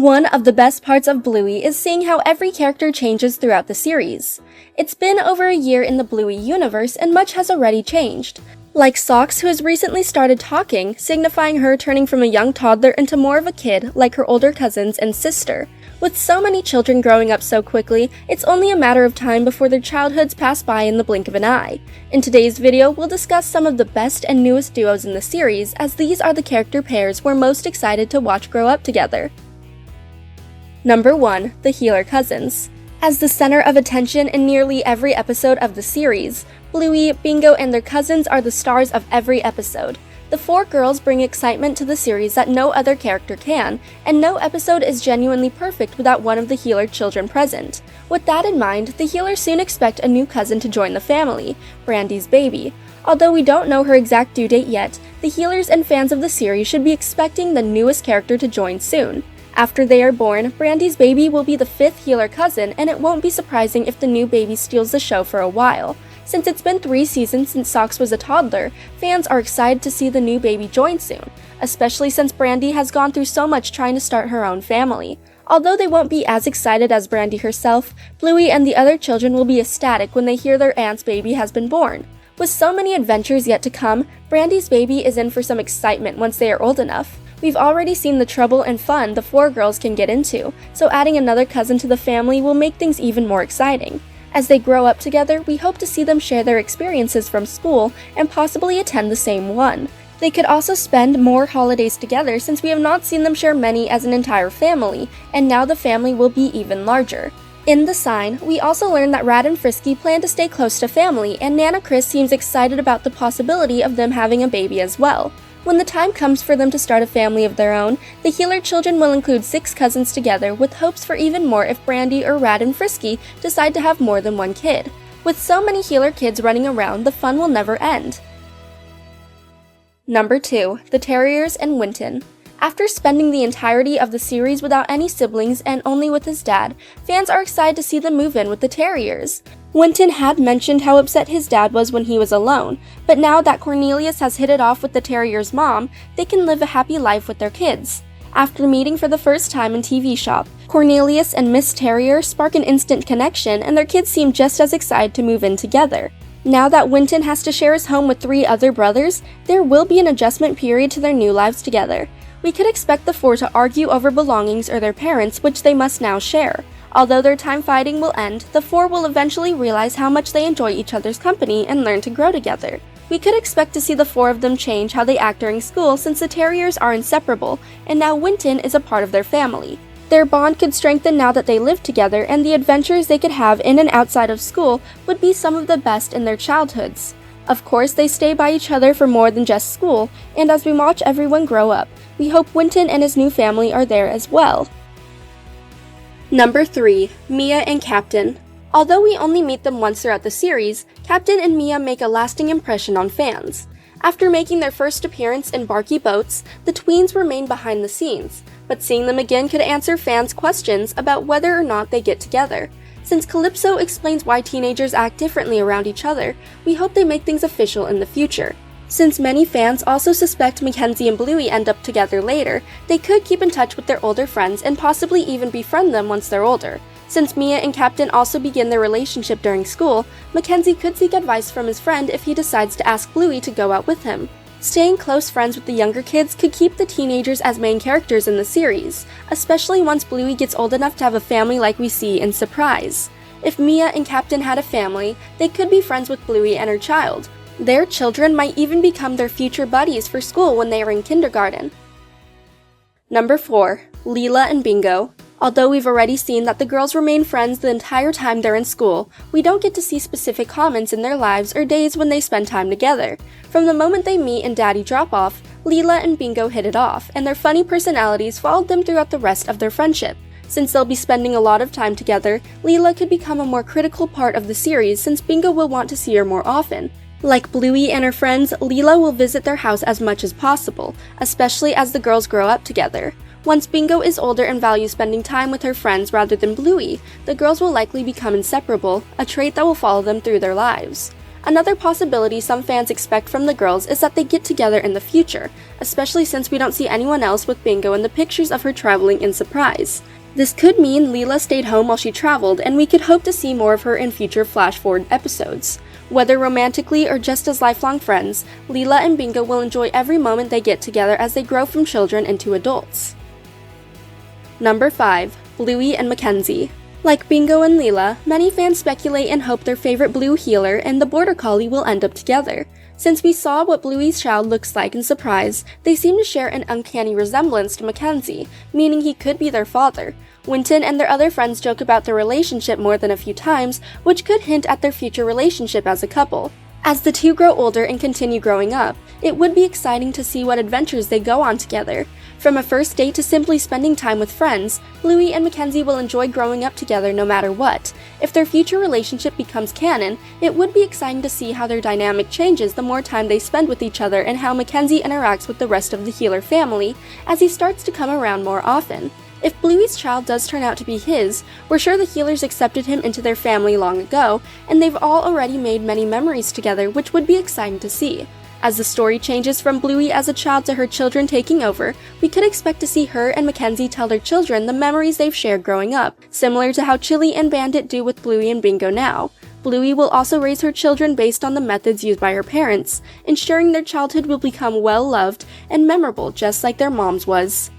One of the best parts of Bluey is seeing how every character changes throughout the series. It's been over a year in the Bluey universe and much has already changed. Like Socks, who has recently started talking, signifying her turning from a young toddler into more of a kid like her older cousins and sister. With so many children growing up so quickly, it's only a matter of time before their childhoods pass by in the blink of an eye. In today's video, we'll discuss some of the best and newest duos in the series, as these are the character pairs we're most excited to watch grow up together. Number 1. The Healer Cousins. As the center of attention in nearly every episode of the series, Bluey, Bingo, and their cousins are the stars of every episode. The four girls bring excitement to the series that no other character can, and no episode is genuinely perfect without one of the Healer children present. With that in mind, the Healers soon expect a new cousin to join the family, Brandy's baby. Although we don't know her exact due date yet, the Healers and fans of the series should be expecting the newest character to join soon. After they are born, Brandy's baby will be the 5th Healer cousin, and it won't be surprising if the new baby steals the show for a while. Since it's been 3 seasons since Socks was a toddler, fans are excited to see the new baby join soon, especially since Brandy has gone through so much trying to start her own family. Although they won't be as excited as Brandy herself, Bluey and the other children will be ecstatic when they hear their aunt's baby has been born. With so many adventures yet to come, Brandy's baby is in for some excitement once they are old enough. We've already seen the trouble and fun the 4 girls can get into, so adding another cousin to the family will make things even more exciting. As they grow up together, we hope to see them share their experiences from school and possibly attend the same one. They could also spend more holidays together since we have not seen them share many as an entire family, and now the family will be even larger. In The Sign, we also learn that Rad and Frisky plan to stay close to family, and Nana Chris seems excited about the possibility of them having a baby as well. When the time comes for them to start a family of their own, the Healer children will include 6 cousins together with hopes for even more if Brandy or Rad and Frisky decide to have more than one kid. With so many Healer kids running around, the fun will never end. Number 2. The Terriers and Winton. After spending the entirety of the series without any siblings and only with his dad, fans are excited to see them move in with the Terriers. Winton had mentioned how upset his dad was when he was alone, but now that Cornelius has hit it off with the Terrier's mom, they can live a happy life with their kids. After meeting for the first time in TV Shop, Cornelius and Miss Terrier spark an instant connection, and their kids seem just as excited to move in together. Now that Winton has to share his home with 3 other brothers, there will be an adjustment period to their new lives together. We could expect the 4 to argue over belongings or their parents, which they must now share. Although their time fighting will end, the 4 will eventually realize how much they enjoy each other's company and learn to grow together. We could expect to see the 4 of them change how they act during school since the Terriers are inseparable, and now Winton is a part of their family. Their bond could strengthen now that they live together, and the adventures they could have in and outside of school would be some of the best in their childhoods. Of course, they stay by each other for more than just school, and as we watch everyone grow up, we hope Winton and his new family are there as well. Number 3. Mia and Captain. Although we only meet them once throughout the series, Captain and Mia make a lasting impression on fans. After making their first appearance in Barky Boats, the tweens remain behind the scenes, but seeing them again could answer fans' questions about whether or not they get together. Since Calypso explains why teenagers act differently around each other, we hope they make things official in the future. Since many fans also suspect Mackenzie and Bluey end up together later, they could keep in touch with their older friends and possibly even befriend them once they're older. Since Mia and Captain also begin their relationship during school, Mackenzie could seek advice from his friend if he decides to ask Bluey to go out with him. Staying close friends with the younger kids could keep the teenagers as main characters in the series, especially once Bluey gets old enough to have a family like we see in Surprise. If Mia and Captain had a family, they could be friends with Bluey and her child. Their children might even become their future buddies for school when they are in kindergarten. Number 4. Leela and Bingo. Although we've already seen that the girls remain friends the entire time they're in school, we don't get to see specific comments in their lives or days when they spend time together. From the moment they meet and Daddy drop off, Leela and Bingo hit it off, and their funny personalities followed them throughout the rest of their friendship. Since they'll be spending a lot of time together, Leela could become a more critical part of the series since Bingo will want to see her more often. Like Bluey and her friends, Leela will visit their house as much as possible, especially as the girls grow up together. Once Bingo is older and values spending time with her friends rather than Bluey, the girls will likely become inseparable, a trait that will follow them through their lives. Another possibility some fans expect from the girls is that they get together in the future, especially since we don't see anyone else with Bingo in the pictures of her traveling in Surprise. This could mean Leela stayed home while she traveled, and we could hope to see more of her in future flash-forward episodes. Whether romantically or just as lifelong friends, Leela and Bingo will enjoy every moment they get together as they grow from children into adults. Number 5. Bluey and Mackenzie. Like Bingo and Leela, many fans speculate and hope their favorite blue healer and the border collie will end up together. Since we saw what Bluey's child looks like in Surprise, they seem to share an uncanny resemblance to Mackenzie, meaning he could be their father. Winton and their other friends joke about their relationship more than a few times, which could hint at their future relationship as a couple. As the two grow older and continue growing up, it would be exciting to see what adventures they go on together. From a first date to simply spending time with friends, Bluey and Mackenzie will enjoy growing up together no matter what. If their future relationship becomes canon, it would be exciting to see how their dynamic changes the more time they spend with each other and how Mackenzie interacts with the rest of the healer family as he starts to come around more often. If Bluey's child does turn out to be his, we're sure the healers accepted him into their family long ago, and they've all already made many memories together, which would be exciting to see. As the story changes from Bluey as a child to her children taking over, we could expect to see her and Mackenzie tell their children the memories they've shared growing up, similar to how Chili and Bandit do with Bluey and Bingo now. Bluey will also raise her children based on the methods used by her parents, ensuring their childhood will become well-loved and memorable just like their mom's was.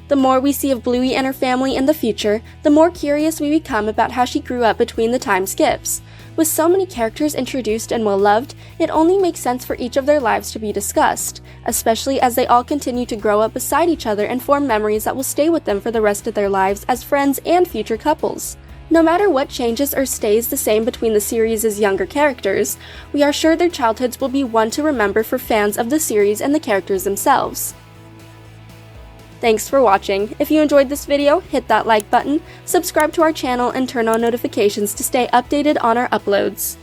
The more we see of Bluey and her family in the future, the more curious we become about how she grew up between the time skips. With so many characters introduced and well-loved, it only makes sense for each of their lives to be discussed, especially as they all continue to grow up beside each other and form memories that will stay with them for the rest of their lives as friends and future couples. No matter what changes or stays the same between the series' younger characters, we are sure their childhoods will be one to remember for fans of the series and the characters themselves. Thanks for watching. If you enjoyed this video, hit that like button, subscribe to our channel, and turn on notifications to stay updated on our uploads.